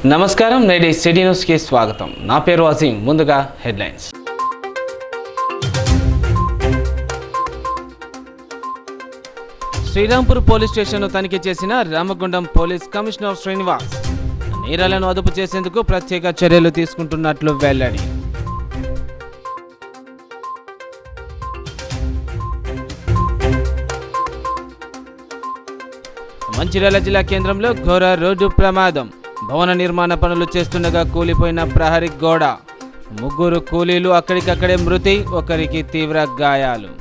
నమస్కారం, నేటి సిటీ న్యూస్కి స్వాగతం. నా పేరు అజీం. ముందుగా హెడ్లైన్స్. శ్రీరాంపూర్ పోలీస్ స్టేషన్ను తనిఖీ చేసిన రామగుండం పోలీస్ కమిషనర్ శ్రీనివాస్ నేరాలను అదుపు చేసేందుకు ప్రత్యేక చర్యలు తీసుకుంటున్నట్లు వెల్లడి. మంచిర్యాల జిల్లా కేంద్రంలో ఘోర రోడ్డు ప్రమాదం. భవన నిర్మాణ పనులు చేస్తుండగా కూలిపోయిన ప్రహరీ గోడ. 3 కూలీలు అక్కడికక్కడే మృతి, ఒకరికి తీవ్ర గాయాలు.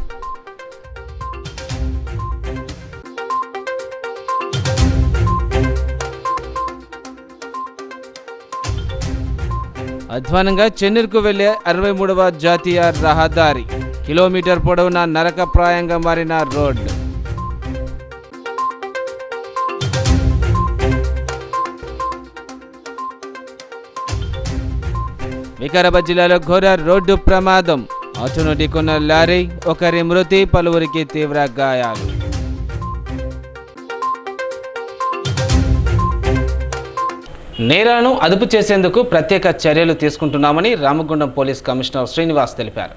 అధ్వానంగా చెన్నూరుకు వెళ్లే 63వ జాతీయ రహదారి. కిలోమీటర్ పొడవున నరకప్రాయంగా మారిన రోడ్డు. వికారాబాద్ జిల్లాలో ఘోర రోడ్డు ప్రమాదం. అటును ఢీకొన్న లారీ, ఒకరి మృతి, పలువురికి తీవ్ర గాయాలు. నేరాలను అదుపు చేసేందుకు ప్రత్యేక చర్యలు తీసుకుంటున్నామని రామగుండం పోలీస్ కమిషనర్ శ్రీనివాస్ తెలిపారు.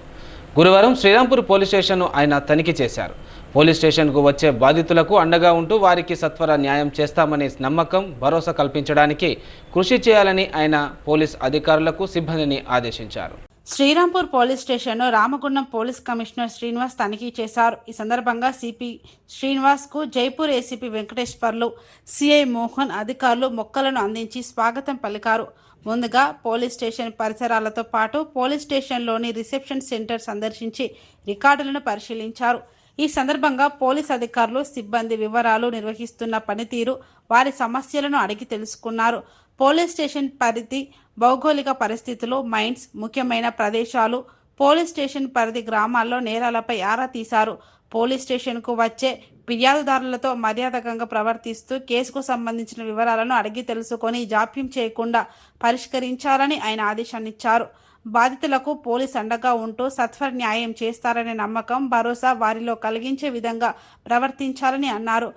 గురువారం శ్రీరాంపూర్ పోలీస్ స్టేషన్ను ఆయన తనిఖీ చేశారు. పోలీస్ స్టేషన్కు వచ్చే బాధితులకు అండగా ఉంటూ వారికి సత్వర న్యాయం చేస్తామనే నమ్మకం, భరోసా కల్పించడానికి కృషి చేయాలని ఆయన పోలీస్ అధికారులకు, సిబ్బందిని ఆదేశించారు. శ్రీరాంపూర్ పోలీస్ స్టేషన్ను రామగుండం పోలీస్ కమిషనర్ శ్రీనివాస్ తనిఖీ చేశారు. ఈ సందర్భంగా సిపి శ్రీనివాస్కు జైపూర్ ఏసీపీ వెంకటేశ్వర్లు, సిఐ మోహన్ అధికారులు మొక్కలను అందించి స్వాగతం పలికారు. ముందుగా పోలీస్ స్టేషన్ పరిసరాలతో పాటు పోలీస్ స్టేషన్లోని రిసెప్షన్ సెంటర్ సందర్శించి రికార్డులను పరిశీలించారు. ఈ సందర్భంగా పోలీస్ అధికారులు, సిబ్బంది వివరాలు, నిర్వహిస్తున్న పనితీరు, వారి సమస్యలను అడిగి తెలుసుకున్నారు. పోలీస్ స్టేషన్ పరిధి, భౌగోళిక పరిస్థితులు, మైన్స్, ముఖ్యమైన ప్రదేశాలు, పోలీస్ స్టేషన్ పరిధి గ్రామాల్లో నేరాలపై ఆరా తీశారు. పోలీస్ స్టేషన్కు వచ్చే ఫిర్యాదుదారులతో మర్యాదకంగా ప్రవర్తిస్తూ కేసుకు సంబంధించిన వివరాలను అడిగి తెలుసుకొని జాప్యం చేయకుండా పరిష్కరించాలని ఆయన ఆదేశాన్నిచ్చారు. బాధితులకు పోలీస్ అండగా ఉంటూ సత్వర న్యాయం చేస్తారనే నమ్మకం, భరోసా వారిలో కలిగించే విధంగా ప్రవర్తించాలని అన్నారు.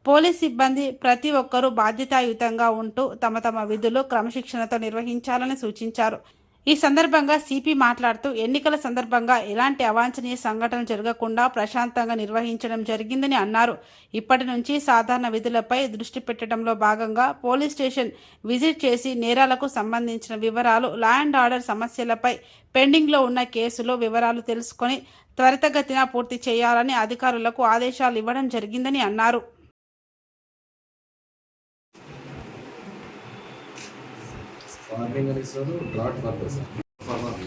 పోలీస్ సిబ్బంది ప్రతి ఒక్కరూ బాధ్యతాయుతంగా ఉంటూ తమ తమ విధులు క్రమశిక్షణతో నిర్వహించాలని సూచించారు. ఈ సందర్భంగా సిపి మాట్లాడుతూ ఎన్నికల సందర్భంగా ఎలాంటి అవాంఛనీయ సంఘటనలు జరగకుండా ప్రశాంతంగా నిర్వహించడం జరిగిందని అన్నారు. ఇప్పటి నుంచి సాధారణ విధులపై దృష్టి పెట్టడంలో భాగంగా పోలీస్ స్టేషన్ విజిట్ చేసి నేరాలకు సంబంధించిన వివరాలు, లా అండ్ ఆర్డర్ సమస్యలపై పెండింగ్లో ఉన్న కేసులో వివరాలు తెలుసుకొని త్వరితగతిన పూర్తి చేయాలని అధికారులకు ఆదేశాలు ఇవ్వడం జరిగిందని అన్నారు. ఫార్మింగ్ అని ఇస్తారు, డ్రాట్ పర్పస్ ఫార్మర్కి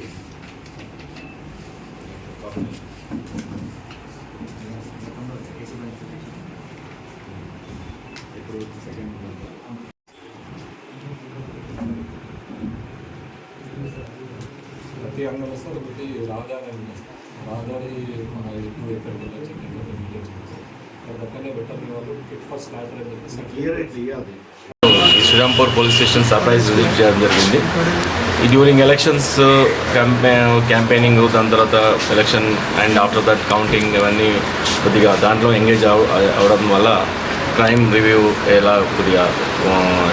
ఇప్పుడు సెకండ్ ప్రతి అంగం వస్తారు. ప్రతి రహదారి మన ఎక్కువ ఎక్కడ పక్కనే పెట్టాలి. వాళ్ళు ఫిట్ ఫర్ స్లాటర్ అని చెప్పేసి క్లియర్ ఇవ్వాలి. Srirampur police station surprise visit చేయడం జరిగింది. ఈ డ్యూరింగ్ ఎలక్షన్స్ క్యాంపెయినింగ్, దాని తర్వాత election and after that counting, ఇవన్నీ కొద్దిగా దాంట్లో ఎంగేజ్ అవడం వల్ల క్రైమ్ రివ్యూ కొద్దిగా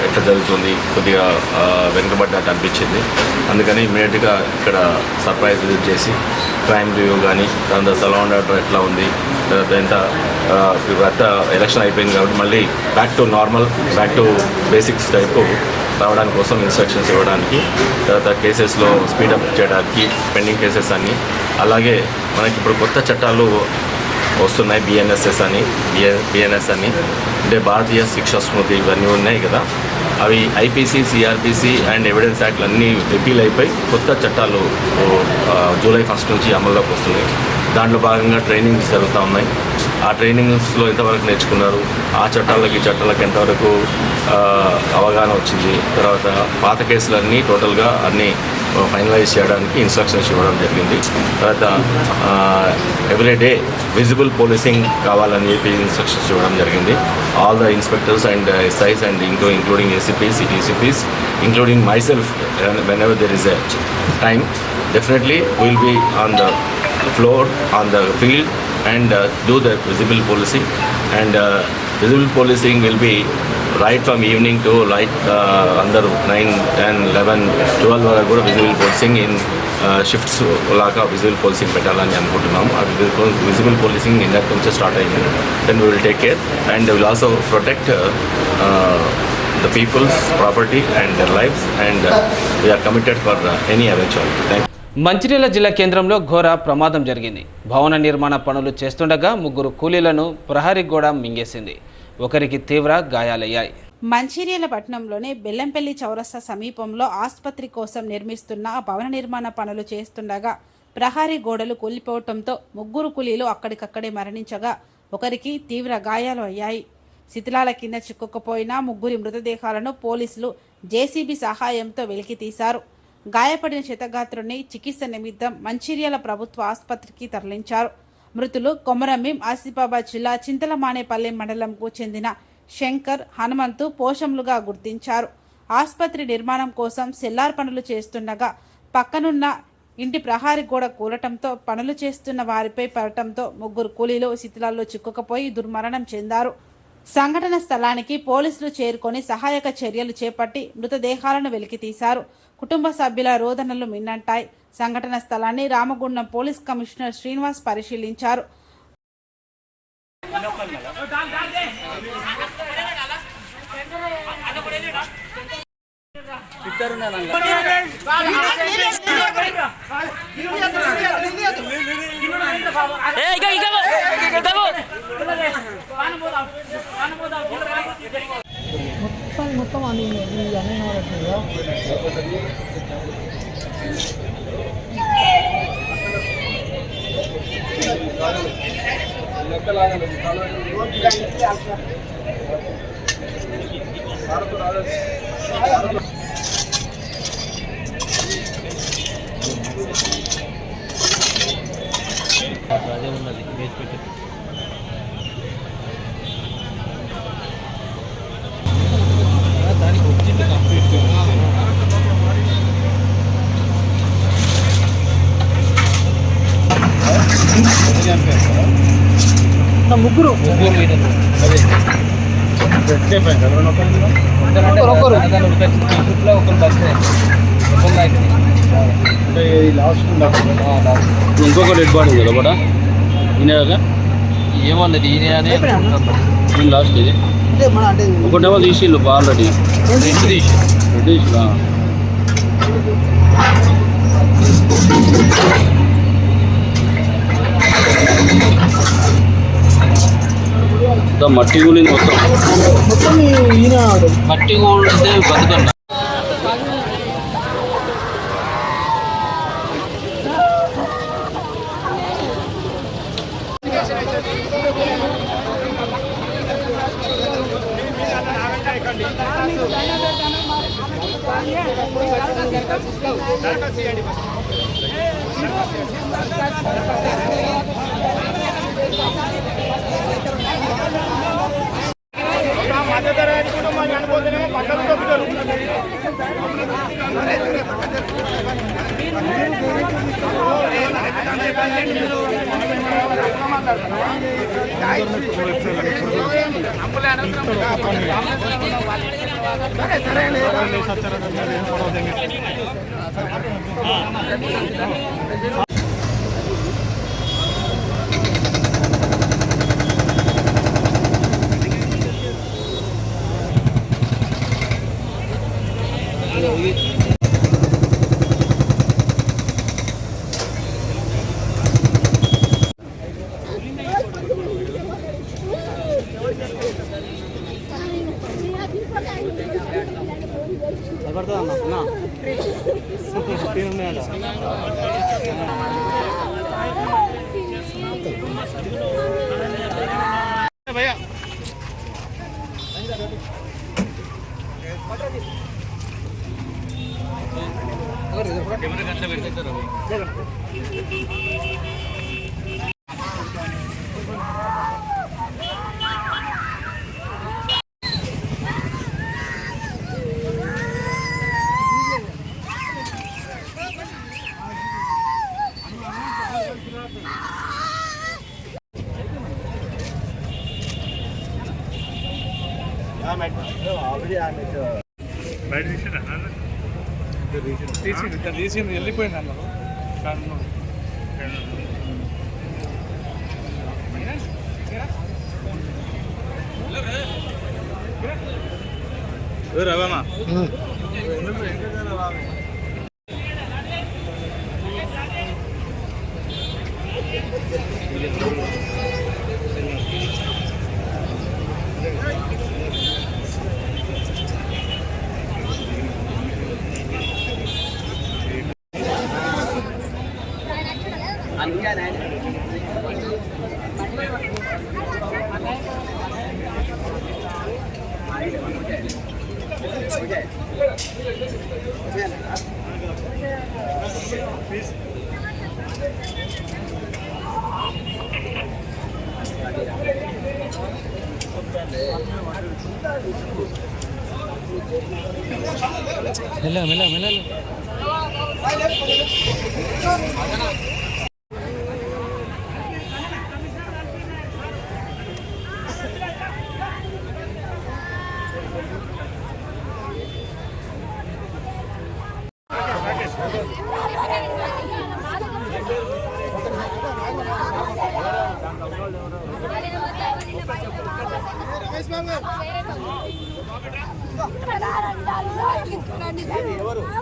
ఎట్లా జరుగుతుంది, కొద్దిగా వెనుకబడ్డట్టు అనిపించింది. అందుకని ఇమీడియట్గా ఇక్కడ సర్ప్రైజ్ విజిట్ చేసి క్రైమ్ రివ్యూ కానీ, దాని తర్వాత లా అండ్ ఆర్డర్ ఎట్లా ఉంది, తర్వాత ఎంత ఎలక్షన్ అయిపోయింది కాబట్టి మళ్ళీ back to normal, back to basics type రావడానికి కోసం ఇన్స్ట్రక్షన్స్ ఇవ్వడానికి, తర్వాత కేసెస్లో స్పీడప్ చేయడానికి, పెండింగ్ కేసెస్ అన్నీ. అలాగే మనకి ఇప్పుడు కొత్త చట్టాలు వస్తున్నాయి, బిఎన్ఎస్ అని, అంటే భారతీయ శిక్షా స్మృతి, ఇవన్నీ ఉన్నాయి కదా. అవి ఐపీసీ, సిఆర్పిసి అండ్ ఎవిడెన్స్ యాక్ట్లు అన్నీ రిపీల్ అయిపోయి కొత్త చట్టాలు జూలై 1 నుంచి అమల్లోకి వస్తున్నాయి. దాంట్లో భాగంగా ట్రైనింగ్స్ జరుగుతూ ఉన్నాయి. ఆ ట్రైనింగ్స్లో ఎంతవరకు నేర్చుకున్నారు, ఆ చట్టాలకి ఎంతవరకు అవగాహన వచ్చింది, తర్వాత పాత కేసులన్నీ టోటల్గా అన్నీ ఫైనలైజ్ చేయడానికి ఇన్స్ట్రక్షన్స్ ఇవ్వడం జరిగింది. తర్వాత ఎవ్రీడే విజిబుల్ పోలీసింగ్ కావాలని చెప్పి ఇన్స్ట్రక్షన్స్ ఇవ్వడం జరిగింది. All the inspectors and SIs and including ACPs, CTCPs, including myself, whenever there is a time, definitely we will be on the floor, on the field and do the visible policing, and visible policing will be right from evening to late అందరూ 9, 10, 11, 12 వరకు కూడా visible policing in shifts లాగా visible policing పెట్టాలని అనుకుంటున్నాము. అది visible policing నిన్నటి నుంచే start అయింది. Then we will take care and will also protect the people's property and their lives, and we are committed for any eventuality. Thank you. Mancherial జిల్లా కేంద్రంలో ఘోర ప్రమాదం జరిగింది. భవన నిర్మాణ పనులు చేస్తుండగా 3 కూలీలను ప్రహరీ గోడ మింగేసింది. ఒకరికి తీవ్ర గాయాలయ్యాయి. మంచిర్యాల పట్టణంలోని బెల్లంపల్లి చౌరస్తా సమీపంలో ఆసుపత్రి కోసం నిర్మిస్తున్న భవన నిర్మాణ పనులు చేస్తుండగా ప్రహరీ గోడలు కూలిపోవడంతో 3 కూలీలు అక్కడికక్కడే మరణించగా ఒకరికి తీవ్ర గాయాలు అయ్యాయి. శిథిలాల కింద చిక్కుకుపోయిన 3 మృతదేహాలను పోలీసులు జేసీబీ సహాయంతో వెలికి తీశారు. గాయపడిన క్షతగాత్రుని చికిత్స నిమిత్తం మంచిర్యాల ప్రభుత్వ ఆసుపత్రికి తరలించారు. మృతులు కొమరంభీం ఆసిఫాబాద్ జిల్లా చింతలమానేపల్లె మండలంకు చెందిన శంకర్, హనుమంతు పోషంలుగా గుర్తించారు. ఆసుపత్రి నిర్మాణం కోసం సెల్లార్ పనులు చేస్తుండగా పక్కనున్న ఇంటి ప్రహారీ గోడ కూలటంతో పనులు చేస్తున్న వారిపై పడటంతో 3 కూలీలు శిథిలాల్లో చిక్కుకుపోయి దుర్మరణం చెందారు. సంఘటన స్థలానికి పోలీసులు చేరుకొని సహాయక చర్యలు చేపట్టి మృతదేహాలను వెలికితీశారు. కుటుంబ సభ్యుల రోదనలు మిన్నంటాయి. సంఘటన స్థలాన్ని రామగుండం పోలీస్ కమిషనర్ శ్రీనివాస్ పరిశీలించారు. మొత్తం అని అన్నీ అదే ఉన్నది వేసి పెట్టి దానికి వచ్చింది కంప్లీట్ ముగ్గురు ఇంకొక డెడ్ బాడీ కదా బట ఈయన ఏమన్నది ఈయన లాస్ట్ ఇది ఒకటేమో తీసిళ్ళు ఆల్రెడీ తీసిలా మట్టి కూలింది మొత్తం మట్టి కూలితే బతుకన్నా వెళ్ళిపోయింది అన్నారు. రవమా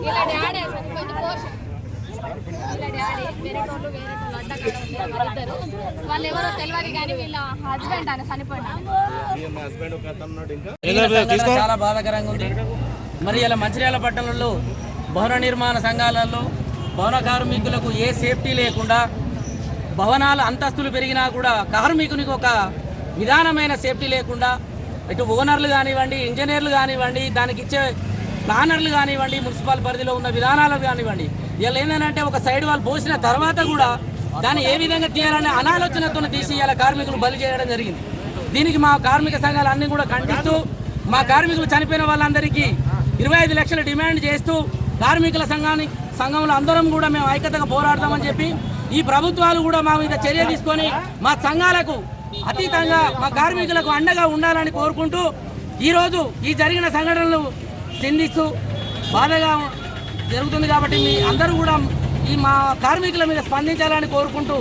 ఇలా డాడీ కొంచెం పోర్షన్ ఇలా డాడీ వేరే వాళ్ళు అడ్డగారు వాళ్ళు ఎవరో తెలియదు కానీ వీళ్ళ హస్బెండ్ అని చనిపోయినాడు. చాలా బాధాకరంగా ఉంది. మరి ఇలా మంచిర్యాల పట్టణంలో భవన నిర్మాణ సంఘాలలో భవన కార్మికులకు ఏ సేఫ్టీ లేకుండా భవనాల అంతస్తులు పెరిగినా కూడా కార్మికునికి ఒక విధానమైన సేఫ్టీ లేకుండా ఇటు ఓనర్లు కానివ్వండి, ఇంజనీర్లు కానివ్వండి, దానికి ఇచ్చే ప్లానర్లు కానివ్వండి, మున్సిపల్ పరిధిలో ఉన్న విధానాలు కానివ్వండి, ఇలా ఏంటంటే ఒక సైడ్ వాళ్ళు పోసిన తర్వాత కూడా దాన్ని ఏ విధంగా తీయాలనే అనాలోచనతో తీసి ఇలా కార్మికులు బలి చేయడం జరిగింది. దీనికి మా కార్మిక సంఘాలు అన్నీ కూడా ఖండిస్తూ మా కార్మికులు చనిపోయిన వాళ్ళందరికీ 25 లక్షలు డిమాండ్ చేస్తూ కార్మికుల సంఘంలో అందరం కూడా మేము ఐక్యతగా పోరాడతామని చెప్పి ఈ ప్రభుత్వాలు కూడా మా మీద చర్య తీసుకొని మా సంఘాలకు అతీతంగా మా కార్మికులకు అండగా ఉండాలని కోరుకుంటూ ఈరోజు ఈ జరిగిన సంఘటనలు చిందిస్తూ బాధగా జరుగుతుంది. కాబట్టి మీ అందరూ కూడా ఈ మా కార్మికుల మీద స్పందించాలని కోరుకుంటూ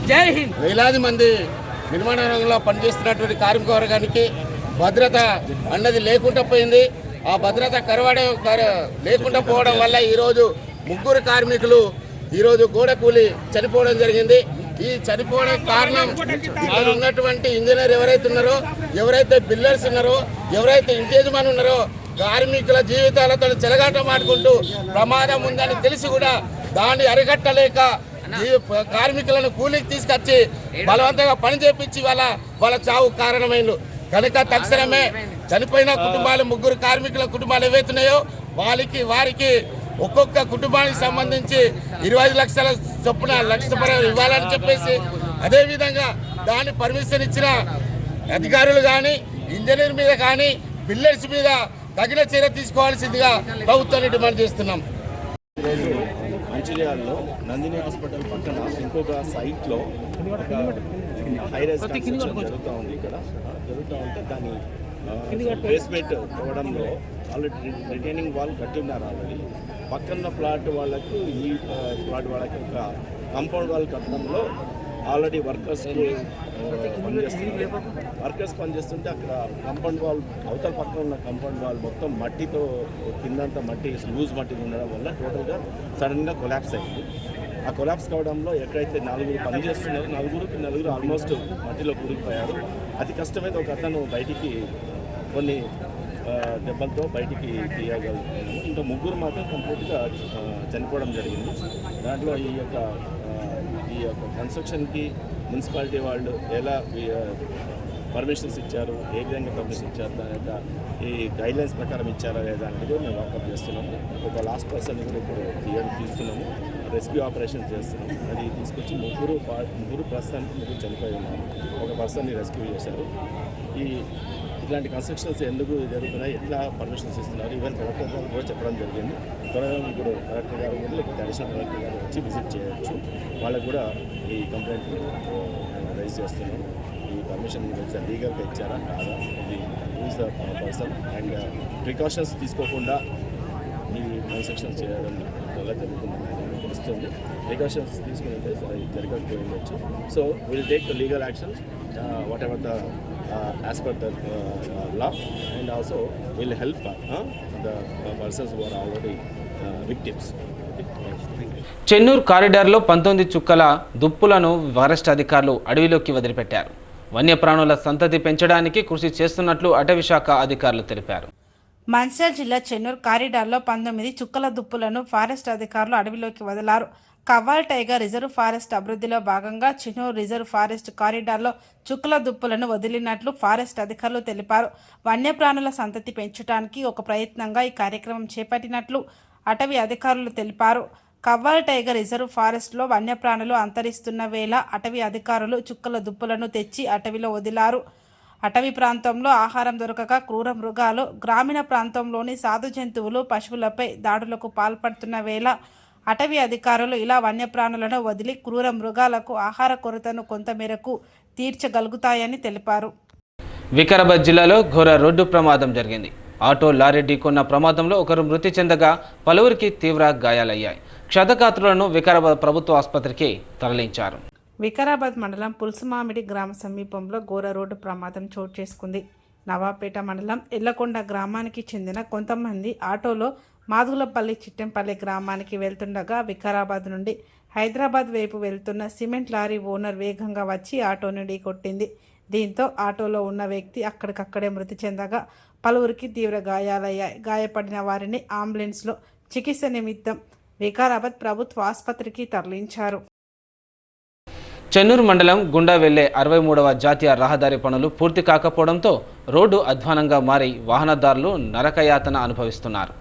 జై హింద్. వేలాది మంది నిర్మాణ రంగంలో పనిచేస్తున్నటువంటి కార్మిక వర్గానికి భద్రత అన్నది లేకుండా పోయింది. ఆ భద్రత లేకుండా పోవడం వల్ల ఈరోజు 3 కార్మికులు ఈరోజు గోడ కూలి చనిపోవడం జరిగింది. ఈ చనిపోవడం కారణం ఇక్కడ ఉన్నటువంటి ఇంజనీర్ ఎవరైతే ఉన్నారో, ఎవరైతే బిల్డర్స్ ఉన్నారో, ఎవరైతే ఇంటేజ్మన్ ఉన్నారో కార్మికుల జీవితాలతో చెలగాటం ఆడుకుంటూ ప్రమాదం ఉందని తెలిసి కూడా దాన్ని అరికట్టలేక ఈ కార్మికులను కూలికి తీసుకొచ్చి బలవంతంగా పని చేపించి వాళ్ళ చావు కారణమైంది. కనుక తక్షణమే చనిపోయిన కుటుంబాలు 3 కార్మికుల కుటుంబాలు ఏవైతున్నాయో వారికి ఒక్కొక్క కుటుంబానికి సంబంధించి 25 లక్షల చొప్పున లక్షపరం ఇవ్వాలని చెప్పేసి, అదేవిధంగా దాన్ని పర్మిషన్ ఇచ్చిన అధికారులు కానీ, ఇంజనీర్ మీద కానీ, బిల్డర్స్ మీద తగిన చర్య తీసుకోవాల్సిందిగా ప్రభుత్వాన్ని డిమాండ్ చేస్తున్నాం. మంచిర్యాలలో నందిని హాస్పిటల్ పక్కన ఇంకొక సైట్లో ఒక హైరైజ్ కన్స్ట్రక్షన్ జరుగుతూ ఉంది. ఇక్కడ జరుగుతూ ఉంటే దాని బేస్మెంట్ పోవడంలో ఆల్రెడీ రిటైనింగ్ వాల్ కట్టి ఉన్నారు. ఆల్రెడీ పక్కన ప్లాట్ వాళ్ళకు ఈ ప్లాట్ వాళ్ళకి ఒక కాంపౌండ్ వాల్ కట్టడంలో ఆల్రెడీ వర్కర్స్ పనిచేస్తుంటే అక్కడ కాంపౌండ్ వాల్ అవతల పక్కన ఉన్న కాంపౌండ్ వాల్ మొత్తం మట్టితో కిందంతా మట్టి లూజ్ మట్టి ఉండడం వల్ల టోటల్గా సడన్గా కొలాప్స్ అయింది. ఆ కొలాప్స్ కావడంలో ఎక్కడైతే 4 పనిచేస్తున్నారో 4 ఆల్మోస్ట్ మట్టిలో కూరుకుపోయారు. అతి కష్టమైతే ఒక అతను బయటికి కొన్ని దెబ్బలతో బయటికి తీయగలుగుతున్నాము. ఇంకా 3 మాత్రం కంప్లీట్గా చనిపోవడం జరిగింది. దాంట్లో ఈ యొక్క కన్స్ట్రక్షన్కి మున్సిపాలిటీ వాళ్ళు ఎలా పర్మిషన్స్ ఇచ్చారు, ఏ విధంగా పర్మిషన్ ఇచ్చారు, దాని యొక్క ఈ గైడ్లైన్స్ ప్రకారం ఇచ్చారా లేదా అనేది కూడా మేము వాకప్ చేస్తున్నాము. ఒక లాస్ట్ పర్సన్ కూడా ఇప్పుడు తీస్తున్నాము, రెస్క్యూ ఆపరేషన్ చేస్తున్నాము. అది తీసుకొచ్చి 3 ప్రస్తుతానికి 3 చనిపోయి ఉన్నారు. ఒక పర్సన్ని రెస్క్యూ చేశారు. ఇట్లాంటి కన్స్ట్రక్షన్స్ ఎందుకు జరుగుతున్నాయి, ఎట్లా పర్మిషన్స్ ఇస్తున్నారు, ఈవెన్ కలెక్టర్ గారు కూడా చెప్పడం జరిగింది. త్వరగా ఇప్పుడు కలెక్టర్ గారు కూడా లేకపోతే అడిషనల్ కలెక్టర్ గారు వచ్చి విజిట్ చేయవచ్చు. వాళ్ళకు కూడా ఈ కంప్లైంట్ రైజ్ చేస్తున్నాం. ఈ పర్మిషన్ లీగల్గా ఇచ్చారా కాదా, ఇది is the person and precautions తీసుకోకుండా ఈ ట్రాన్సాక్షన్ చేయడం వల్ల జరుగుతుందని తెలుస్తుంది. ప్రికాషన్స్ తీసుకుంటే అది జరగకపోవచ్చు. So will take the legal actions whatever the as per the law, and also will help the persons who are already victims. Chennur కారిడార్లో 19 చుక్కల దుప్పులను ఫారెస్ట్ అధికారులు అడవిలోకి వదిలిపెట్టారు. వన్యప్రాణుల సంతతి పెంచడానికి కృషి చేస్తున్నట్లు అటవీ శాఖ అధికారులు తెలిపారు. మంచిర్యాల జిల్లా చెన్నూరు కారిడార్లో 19 చుక్కల దుప్పులను ఫారెస్ట్ అధికారులు అడవిలోకి వదిలారు. కవ్వాల్ టైగర్ రిజర్వ్ ఫారెస్ట్ అభివృద్ధిలో భాగంగా చెన్నూరు రిజర్వ్ ఫారెస్ట్ కారిడార్లో చుక్కల దుప్పులను వదిలినట్లు ఫారెస్ట్ అధికారులు తెలిపారు. వన్యప్రాణుల సంతతి పెంచడానికి ఒక ప్రయత్నంగా ఈ కార్యక్రమం చేపట్టినట్లు అటవీ అధికారులు తెలిపారు. కవ్వాల్ టైగర్ రిజర్వ్ ఫారెస్ట్లో వన్యప్రాణులు అంతరిస్తున్న వేళ అటవీ అధికారులు చుక్కల దుప్పులను తెచ్చి అటవీలో వదిలారు. అటవీ ప్రాంతంలో ఆహారం దొరకక క్రూర మృగాలు, గ్రామీణ ప్రాంతంలోని సాధు జంతువులు పశువులపై దాడులకు పాల్పడుతున్న వేళ అటవీ అధికారులు ఇలా వన్యప్రాణులను వదిలి క్రూర మృగాలకు ఆహార కొరతను కొంతమేరకు తీర్చగలుగుతాయని తెలిపారు. వికారాబాద్ జిల్లాలో ఘోర రోడ్డు ప్రమాదం జరిగింది. ఆటో లారీ ఢీకొన్న ప్రమాదంలో ఒకరు మృతి చెందగా పలువురికి తీవ్ర గాయాలయ్యాయి. క్షతగాత్రులను వికారాబాద్ ప్రభుత్వ ఆసుపత్రికి తరలించారు. వికారాబాద్ మండలం పుల్సుమామిడి గ్రామ సమీపంలో ఘోర రోడ్డు ప్రమాదం చోటు చేసుకుంది. నవాపేట మండలం ఎల్లకొండ గ్రామానికి చెందిన కొంతమంది ఆటోలో మాదుగులపల్లి చిట్టెంపల్లి గ్రామానికి వెళ్తుండగా వికారాబాద్ నుండి హైదరాబాద్ వైపు వెళ్తున్న సిమెంట్ లారీ ఓనర్ వేగంగా వచ్చి ఆటోను ఢీకొట్టింది. దీంతో ఆటోలో ఉన్న వ్యక్తి అక్కడికక్కడే మృతి చెందగా పలువురికి తీవ్ర గాయాలయ్యాయి. గాయపడిన వారిని అంబులెన్స్లో చికిత్స నిమిత్తం వికారాబాద్ ప్రభుత్వ ఆసుపత్రికి తరలించారు. చెన్నూరు మండలం గుండా వెళ్లే 63వ జాతీయ రహదారి పనులు పూర్తి కాకపోవడంతో రోడ్డు అధ్వానంగా మారి వాహనదారులు నరకయాతన అనుభవిస్తున్నారు.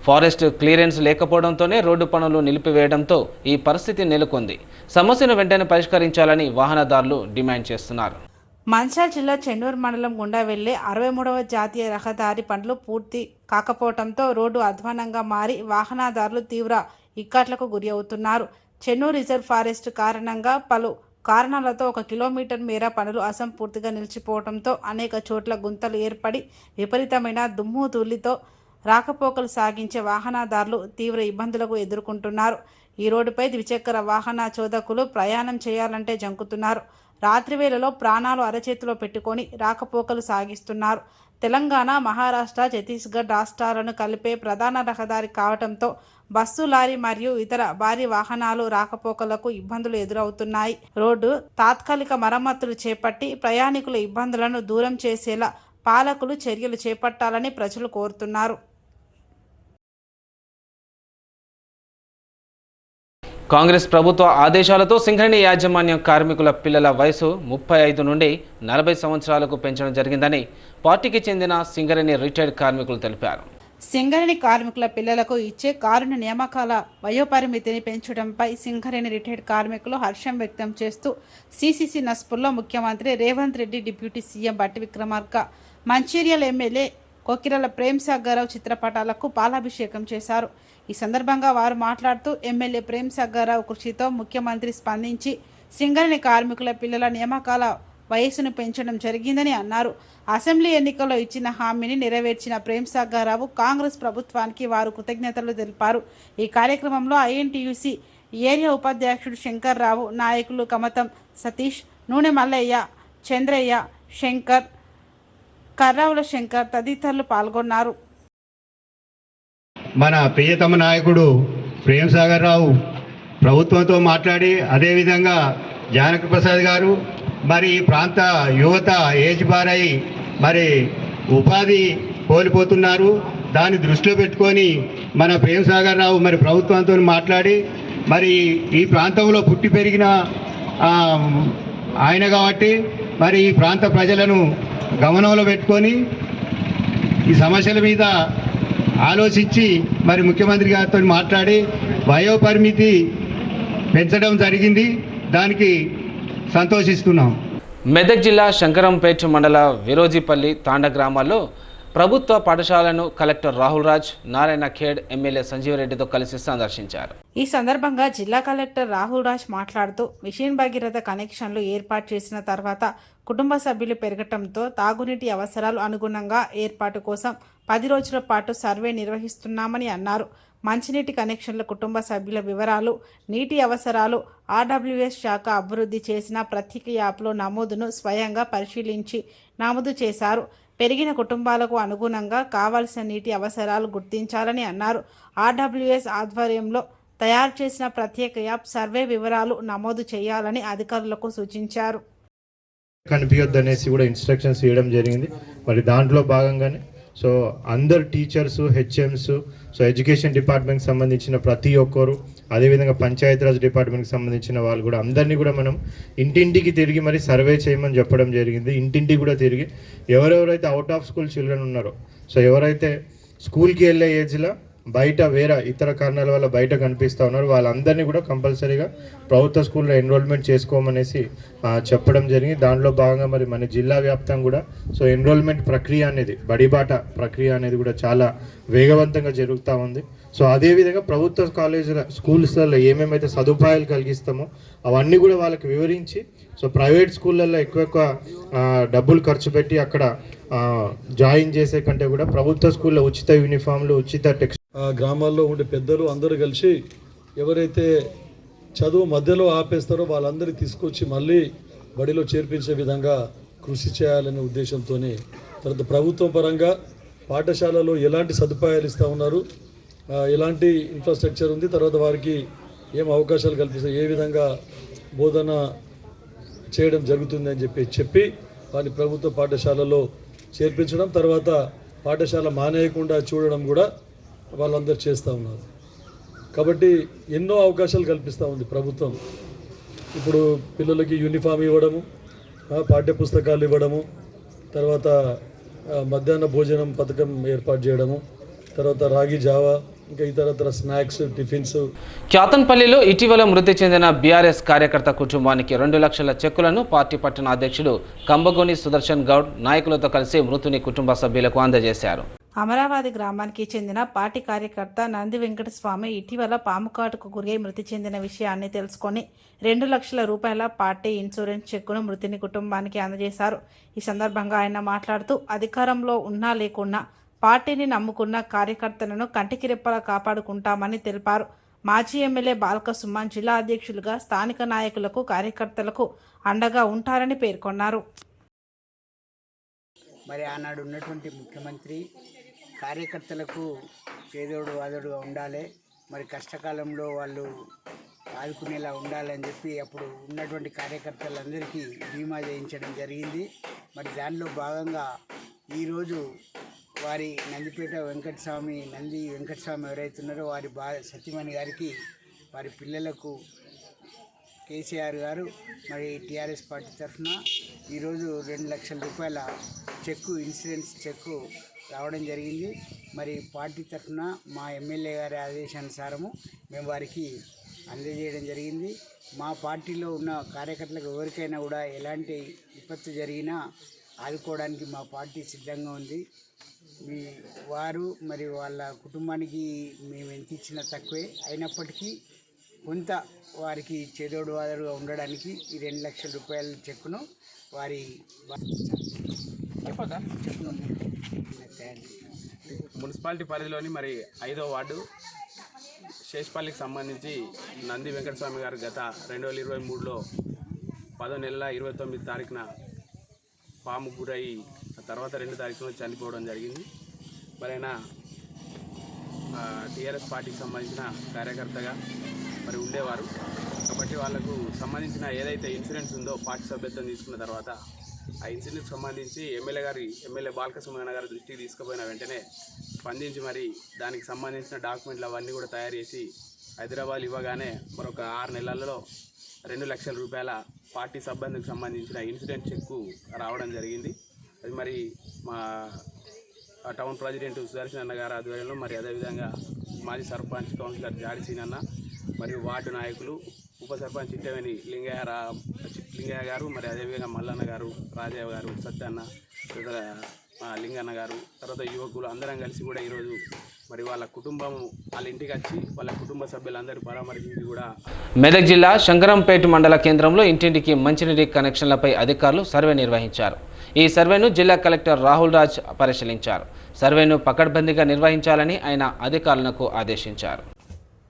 ఫారెస్ట్ క్లియరెన్స్ లేకపోవడంతోనే రోడ్డు పనులు నిలిపివేయడంతో ఈ పరిస్థితి నెలకొంది. సమస్యను వెంటనే పరిష్కరించాలని వాహనదారులు డిమాండ్ చేస్తున్నారు. మంచిర్యాల జిల్లా చెన్నూరు మండలం గుండా వెళ్లే 63వ జాతీయ రహదారి పనులు పూర్తి కాకపోవడంతో రోడ్డు అధ్వానంగా మారి వాహనదారులు తీవ్ర ఇక్కట్లకు గురి అవుతున్నారు. చెన్నూరు రిజర్వ్ ఫారెస్ట్ కారణంగా పలు కారణాలతో 1 కిలోమీటర్ మేర పనులు అసంపూర్తిగా నిలిచిపోవడంతో అనేక చోట్ల గుంతలు ఏర్పడి విపరీతమైన దుమ్ము ధూళితో రాకపోకలు సాగించే వాహనదారులు తీవ్ర ఇబ్బందులకు ఎదుర్కొంటున్నారు. ఈ రోడ్డుపై ద్విచక్ర వాహన చోదకులు ప్రయాణం చేయాలంటే జంకుతున్నారు. రాత్రి వేళలో ప్రాణాలు అరచేతిలో పెట్టుకొని రాకపోకలు సాగిస్తున్నారు. తెలంగాణ, మహారాష్ట్ర, ఛత్తీస్గఢ్ రాష్ట్రాలను కలిపే ప్రధాన రహదారి కావడంతో బస్సు, లారీ మరియు ఇతర భారీ వాహనాలు రాకపోకలకు ఇబ్బందులు ఎదురవుతున్నాయి. రోడ్డు తాత్కాలిక మరమ్మతులు చేపట్టి ప్రయాణికుల ఇబ్బందులను దూరం చేసేలా పాలకులు చర్యలు చేపట్టాలని ప్రజలు కోరుతున్నారు. కాంగ్రెస్ ప్రభుత్వ ఆదేశాలతో సింగరేణి యాజమాన్యం కార్మికుల పిల్లల వయసు 35 నుండి 40 సంవత్సరాలకు పెంచడం జరిగిందని పార్టీకి చెందిన సింగరేణి రిటైర్డ్ కార్మికులు తెలిపారు. సింగరేణి కార్మికుల పిల్లలకు ఇచ్చే కారుణ్య నియామకాల వయోపరిమితిని పెంచడంపై సింగరేణి రిటైర్డ్ కార్మికులు హర్షం వ్యక్తం చేస్తూ సిసిసి నస్పూర్లో ముఖ్యమంత్రి రేవంత్ రెడ్డి, డిప్యూటీ సీఎం బట్టి విక్రమార్క, మంచిర్యాల ఎమ్మెల్యే కొకిరల ప్రేమ్ సాగర్ రావు చిత్రపటాలకు పాలాభిషేకం చేశారు. ఈ సందర్భంగా వారు మాట్లాడుతూ ఎమ్మెల్యే ప్రేమ్ సాగర్ రావు కృషితో ముఖ్యమంత్రి స్పందించి సింగరేణి కార్మికుల పిల్లల నియామకాల వయసును పెంచడం జరిగిందని అన్నారు. అసెంబ్లీ ఎన్నికల్లో ఇచ్చిన హామీని నెరవేర్చిన ప్రేమ్ సాగర్ రావు కాంగ్రెస్ ప్రభుత్వానికి వారు కృతజ్ఞతలు తెలిపారు. ఈ కార్యక్రమంలో ఐఎన్టీయూసీ ఏరియా ఉపాధ్యక్షుడు శంకర్ రావు, నాయకులు కమతం సతీష్, నూనె మల్లయ్య, చంద్రయ్య, శంకర్, కర్రావుల శంకర్ తదితరులు పాల్గొన్నారు. మన ప్రియతమ నాయకుడు ప్రేమ్ సాగర్ రావు ప్రభుత్వంతో మాట్లాడి, అదేవిధంగా జానకి ప్రసాద్ గారు మరి ఈ ప్రాంత యువత ఏజ్ బార్ అయి మరి ఉపాధి కోల్పోతున్నారు. దాన్ని దృష్టిలో పెట్టుకొని మన ప్రేమ్ సాగర్ రావు మరి ప్రభుత్వంతో మాట్లాడి మరి ఈ ప్రాంతంలో పుట్టి పెరిగిన ఆయన కాబట్టి మరి ఈ ప్రాంత ప్రజలను గమనంలో పెట్టుకొని ఈ సమస్యల మీద ఆలోచించి మరి ముఖ్యమంత్రి గారితో మాట్లాడి వయోపరిమితి పెంచడం జరిగింది. దానికి సంతోషిస్తున్నాం. మెదక్ జిల్లా శంకరంపేట మండల విరోజిపల్లి తాండ గ్రామాల్లో ప్రభుత్వ పాఠశాలను కలెక్టర్ రాహుల్ రాజ్, నారాయణ ఖేడ్, ఎమ్మెల్యే సంజీవరెడ్డితో కలిసి సందర్శించారు. ఈ సందర్భంగా జిల్లా కలెక్టర్ రాహుల్ రాజ్ మాట్లాడుతూ మిషన్ భగీరథ కనెక్షన్లు ఏర్పాటు చేసిన తర్వాత కుటుంబ సభ్యులు పెరగటంతో తాగునీటి అవసరాలు అనుగుణంగా ఏర్పాటు కోసం 10 రోజుల పాటు సర్వే నిర్వహిస్తున్నామని అన్నారు. మంచినీటి కనెక్షన్ల కుటుంబ సభ్యుల వివరాలు, నీటి అవసరాలు ఆర్డబ్ల్యూఎస్ శాఖ అభివృద్ధి చేసిన ప్రత్యేక యాప్లో నమోదును స్వయంగా పరిశీలించి నమోదు చేశారు. పెరిగిన కుటుంబాలకు అనుగుణంగా కావాల్సిన నీటి అవసరాలు గుర్తించాలని అన్నారు. ఆర్డబ్ల్యూఎస్ ఆధ్వర్యంలో తయారు చేసిన ప్రత్యేక యాప్ సర్వే వివరాలు నమోదు చేయాలని అధికారులకు సూచించారు. కనిపించొద్దనేసి కూడా ఇన్స్ట్రక్షన్స్ ఇవ్వడం జరిగింది. మరి దాంట్లో భాగంగానే సో అందరు టీచర్స్, హెచ్ఎంస్, సో ఎడ్యుకేషన్ డిపార్ట్మెంట్కి సంబంధించిన ప్రతి ఒక్కరు, అదేవిధంగా పంచాయతీరాజ్ డిపార్ట్మెంట్కి సంబంధించిన వాళ్ళు కూడా అందరినీ కూడా మనం ఇంటింటికి తిరిగి మరి సర్వే చేయమని చెప్పడం జరిగింది. ఇంటింటికి కూడా తిరిగి ఎవరెవరైతే అవుట్ ఆఫ్ స్కూల్ చిల్డ్రన్ ఉన్నారో, సో ఎవరైతే స్కూల్కి వెళ్ళే ఏజ్లో బయట వేరే ఇతర కారణాల వల్ల బయట కనిపిస్తూ ఉన్నారు వాళ్ళందరినీ కూడా కంపల్సరీగా ప్రభుత్వ స్కూల్లో ఎన్రోల్మెంట్ చేసుకోమనేసి చెప్పడం జరిగింది. దాంట్లో భాగంగా మరి మన జిల్లా వ్యాప్తంగా కూడా సో ఎన్రోల్మెంట్ ప్రక్రియ అనేది, బడిబాట ప్రక్రియ అనేది కూడా చాలా వేగవంతంగా జరుగుతూ ఉంది. సో అదేవిధంగా ప్రభుత్వ కాలేజీల స్కూల్స్లలో ఏమేమైతే సదుపాయాలు కలిగిస్తామో అవన్నీ కూడా వాళ్ళకి వివరించి, సో ప్రైవేట్ స్కూళ్ళల్లో ఎక్కువ డబ్బులు ఖర్చు పెట్టి అక్కడ జాయిన్ చేసే కంటే కూడా ప్రభుత్వ స్కూల్లో ఉచిత యూనిఫామ్లు, ఉచిత టెక్స్ట్, గ్రామాల్లో ఉండే పెద్దలు అందరూ కలిసి ఎవరైతే చదువు మధ్యలో ఆపేస్తారో వాళ్ళందరినీ తీసుకొచ్చి మళ్ళీ బడిలో చేర్పించే విధంగా కృషి చేయాలనే ఉద్దేశంతోనే తర్వాత ప్రభుత్వం పరంగా పాఠశాలలో ఎలాంటి సదుపాయాలు ఇస్తూ ఉన్నారు, ఎలాంటి ఇన్ఫ్రాస్ట్రక్చర్ ఉంది, తర్వాత వారికి ఏం అవకాశాలు కల్పిస్తారు, ఏ విధంగా బోధన చేయడం జరుగుతుంది అని చెప్పి వారిని ప్రభుత్వ పాఠశాలలో చేర్పించడం, తర్వాత పాఠశాల మానేయకుండా చూడడం కూడా వాళ్ళందరూ చేస్తూ ఉన్నారు. కాబట్టి ఎన్నో అవకాశాలు కల్పిస్తూ ఉంది ప్రభుత్వం. ఇప్పుడు పిల్లలకి యూనిఫామ్ ఇవ్వడము, పాఠ్య పుస్తకాలు ఇవ్వడము, తర్వాత మధ్యాహ్న భోజనం పథకం ఏర్పాటు చేయడము, తర్వాత రాగి జావా, ఇంకా ఇతరత్ర స్నాక్స్, టిఫిన్స్. చాతన్పల్లిలో ఇటీవల మృతి చెందిన బీఆర్ఎస్ కార్యకర్త కుటుంబానికి 2 లక్షల చెక్కులను పార్టీ పట్టణ అధ్యక్షుడు కంబగోని సుదర్శన్ గౌడ్ నాయకులతో కలిసి మృతుని కుటుంబ సభ్యులకు అందజేశారు. అమరావతి గ్రామానికి చెందిన పార్టీ కార్యకర్త నంది వెంకటస్వామి ఇటీవల పాముకాటుకు గురై మృతి చెందిన విషయాన్ని తెలుసుకొని 2 లక్షల రూపాయల పార్టీ ఇన్సూరెన్స్ చెక్కును మృతుని కుటుంబానికి అందజేశారు. ఈ సందర్భంగా ఆయన మాట్లాడుతూ అధికారంలో ఉన్నా లేకున్నా పార్టీని నమ్ముకున్న కార్యకర్తలను కంటికి రెప్పలా కాపాడుకుంటామని తెలిపారు. మాజీ ఎమ్మెల్యే బాల్క సుమన్ జిల్లా అధ్యక్షులుగా స్థానిక నాయకులకు, కార్యకర్తలకు అండగా ఉంటారని పేర్కొన్నారు. మరి ఆనాడు ఉన్నటువంటి ముఖ్యమంత్రి కార్యకర్తలకు పేదోడు వాదోడుగా ఉండాలి, మరి కష్టకాలంలో వాళ్ళు ఆదుకునేలా ఉండాలని చెప్పి అప్పుడు ఉన్నటువంటి కార్యకర్తలందరికీ బీమా చేయించడం జరిగింది. మరి దానిలో భాగంగా ఈరోజు వారి నంది వెంకటస్వామి ఎవరైతే ఉన్నారో వారి సతీమణి గారికి, వారి పిల్లలకు కేసీఆర్ గారు మరి టీఆర్ఎస్ పార్టీ తరఫున ఈరోజు 2 లక్షల రూపాయల చెక్కు, ఇన్సూరెన్స్ చెక్కు రావడం జరిగింది. మరి పార్టీ తరఫున మా ఎమ్మెల్యే గారి ఆదేశానుసారము మేము వారికి అందజేయడం జరిగింది. మా పార్టీలో ఉన్న కార్యకర్తలకు ఎవరికైనా కూడా ఎలాంటి విపత్తు జరిగినా ఆదుకోవడానికి మా పార్టీ సిద్ధంగా ఉంది. వారు మరి వాళ్ళ కుటుంబానికి మేము ఎంత ఇచ్చినా తక్కువే, అయినప్పటికీ కొంత వారికి చేదోడు వాదోడుగా ఉండడానికి ఈ 2 లక్షల రూపాయల చెక్కును వారి మున్సిపాలిటీ పరిధిలోని మరి 5వ వార్డు శేషపల్లికి సంబంధించి నంది వెంకటస్వామి గారు గత 2023లో 10వ నెల 29వ తారీఖున పాము గురై తర్వాత 2వ తారీఖున చనిపోవడం జరిగింది. మరి ఆయన టీఆర్ఎస్ పార్టీకి సంబంధించిన కార్యకర్తగా మరి ఉండేవారు కాబట్టి వాళ్ళకు సంబంధించిన ఏదైతే ఇన్సూరెన్స్ ఉందో పార్టీ సభ్యత్వం తీసుకున్న తర్వాత ఆ ఇన్సూరెన్స్ సంబంధించి ఎమ్మెల్యే బాల్క సుమన్ గారి దృష్టికి తీసుకుపోయిన వెంటనే స్పందించి మరి దానికి సంబంధించిన డాక్యుమెంట్లు అవన్నీ కూడా తయారు చేసి హైదరాబాద్ ఇవ్వగానే మరొక 6 నెలల్లో 2 లక్షల రూపాయల పార్టీ సభ్యులకు సంబంధించిన ఇన్సూరెన్స్ చెక్కు రావడం జరిగింది. అది మరి మా టౌన్ ప్రెసిడెంట్ సుదర్శన్ అన్న గారి ఆధ్వర్యంలో, మరి అదేవిధంగా మాజీ సర్పంచ్ కౌన్సిలర్ జాడి సీనన్న, మరియు వార్డు నాయకులు, ఉప సర్పంచ్ చిట్టవేని లింగయ్య గారు, మరి అదేవిధంగా మల్లన్న గారు, రాజయ్య గారు, సత్యన్న, లింగన్న గారు, తర్వాత యువకులు అందరం కలిసి కూడా ఈరోజు మరి వాళ్ళ కుటుంబం వాళ్ళ ఇంటికి వచ్చి వాళ్ళ కుటుంబ సభ్యులందరూ పరామర్శించి కూడా మెదక్ జిల్లా శంకరంపేట మండల కేంద్రంలో ఇంటింటికి మంచినీటి కనెక్షన్లపై అధికారులు సర్వే నిర్వహించారు. ఈ సర్వేను జిల్లా కలెక్టర్ రాహుల్ రాజ్ పరిశీలించారు. సర్వేను పకడ్బందీగా నిర్వహించాలని ఆయన అధికారులకు ఆదేశించారు.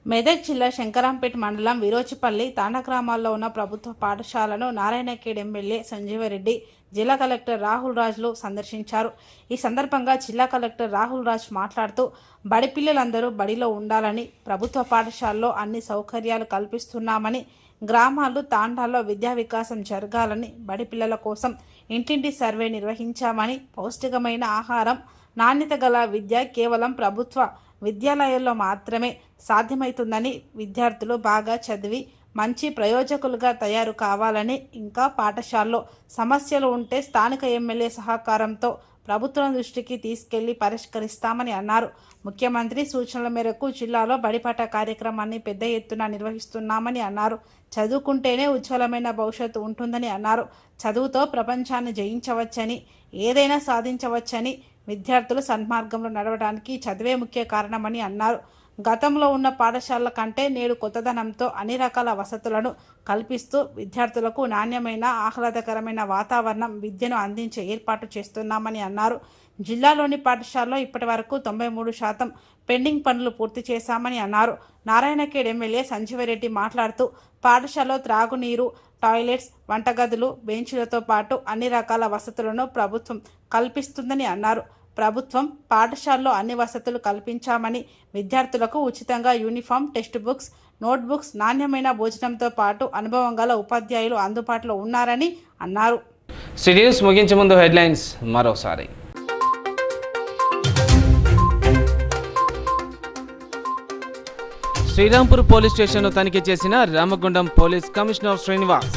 మెదక్ జిల్లా శంకరంపేట మండలం విరోచిపల్లి తాండా గ్రామాల్లో ఉన్న ప్రభుత్వ పాఠశాలను నారాయణఖేడ్ ఎమ్మెల్యే సంజీవరెడ్డి, జిల్లా కలెక్టర్ రాహుల్ రాజ్లు సందర్శించారు. ఈ సందర్భంగా జిల్లా కలెక్టర్ రాహుల్ రాజ్ మాట్లాడుతూ బడి పిల్లలందరూ బడిలో ఉండాలని, ప్రభుత్వ పాఠశాలలో అన్ని సౌకర్యాలు కల్పిస్తున్నామని, గ్రామాలు తాండాల్లో విద్యా వికాసం జరగాలని, బడి పిల్లల కోసం ఇంటింటి సర్వే నిర్వహించామని, పౌష్టికమైన ఆహారం, నాణ్యత గల విద్య కేవలం ప్రభుత్వ విద్యాలయాల్లో మాత్రమే సాధ్యమవుతుందని, విద్యార్థులు బాగా చదివి మంచి ప్రయోజకులుగా తయారు కావాలని, ఇంకా పాఠశాలలో సమస్యలు ఉంటే స్థానిక ఎమ్మెల్యే సహకారంతో ప్రభుత్వం దృష్టికి తీసుకెళ్లి పరిష్కరిస్తామని అన్నారు. ముఖ్యమంత్రి సూచనల మేరకు జిల్లాలో బడిపాట కార్యక్రమాన్ని పెద్ద ఎత్తున నిర్వహిస్తున్నామని అన్నారు. చదువుకుంటేనే ఉజ్వలమైన భవిష్యత్తు ఉంటుందని అన్నారు. చదువుతో ప్రపంచాన్ని జయించవచ్చని, ఏదైనా సాధించవచ్చని, విద్యార్థులు సన్మార్గంలో నడవడానికి చదివే ముఖ్య కారణమని అన్నారు. గతంలో ఉన్న పాఠశాలల కంటే నేడు కొత్తదనంతో అన్ని రకాల వసతులను కల్పిస్తూ విద్యార్థులకు నాణ్యమైన ఆహ్లాదకరమైన వాతావరణం, విద్యను అందించే ఏర్పాటు చేస్తున్నామని అన్నారు. జిల్లాలోని పాఠశాలలో ఇప్పటి వరకు 93% పెండింగ్ పనులు పూర్తి చేశామని అన్నారు. నారాయణఖేడ్ ఎమ్మెల్యే సంజీవరెడ్డి మాట్లాడుతూ పాఠశాలలో త్రాగునీరు, టాయిలెట్స్, వంటగదులు, బెంచీలతో పాటు అన్ని రకాల వసతులను ప్రభుత్వం కల్పిస్తుందని అన్నారు. ప్రభుత్వం పాఠశాలలో అన్ని వసతులు కల్పించామని, విద్యార్థులకు ఉచితంగా యూనిఫామ్, టెక్స్ట్ బుక్స్, నోట్బుక్స్, నాణ్యమైన భోజనంతో పాటు అనుభవం గల ఉపాధ్యాయులు అందుబాటులో ఉన్నారని అన్నారు. సిటీ న్యూస్ ముగించే ముందు హెడ్లైన్స్ మరోసారి. శ్రీరాంపూర్ పోలీస్ స్టేషన్ను తనిఖీ చేసిన రామగుండం పోలీస్ కమిషనర్ శ్రీనివాస్.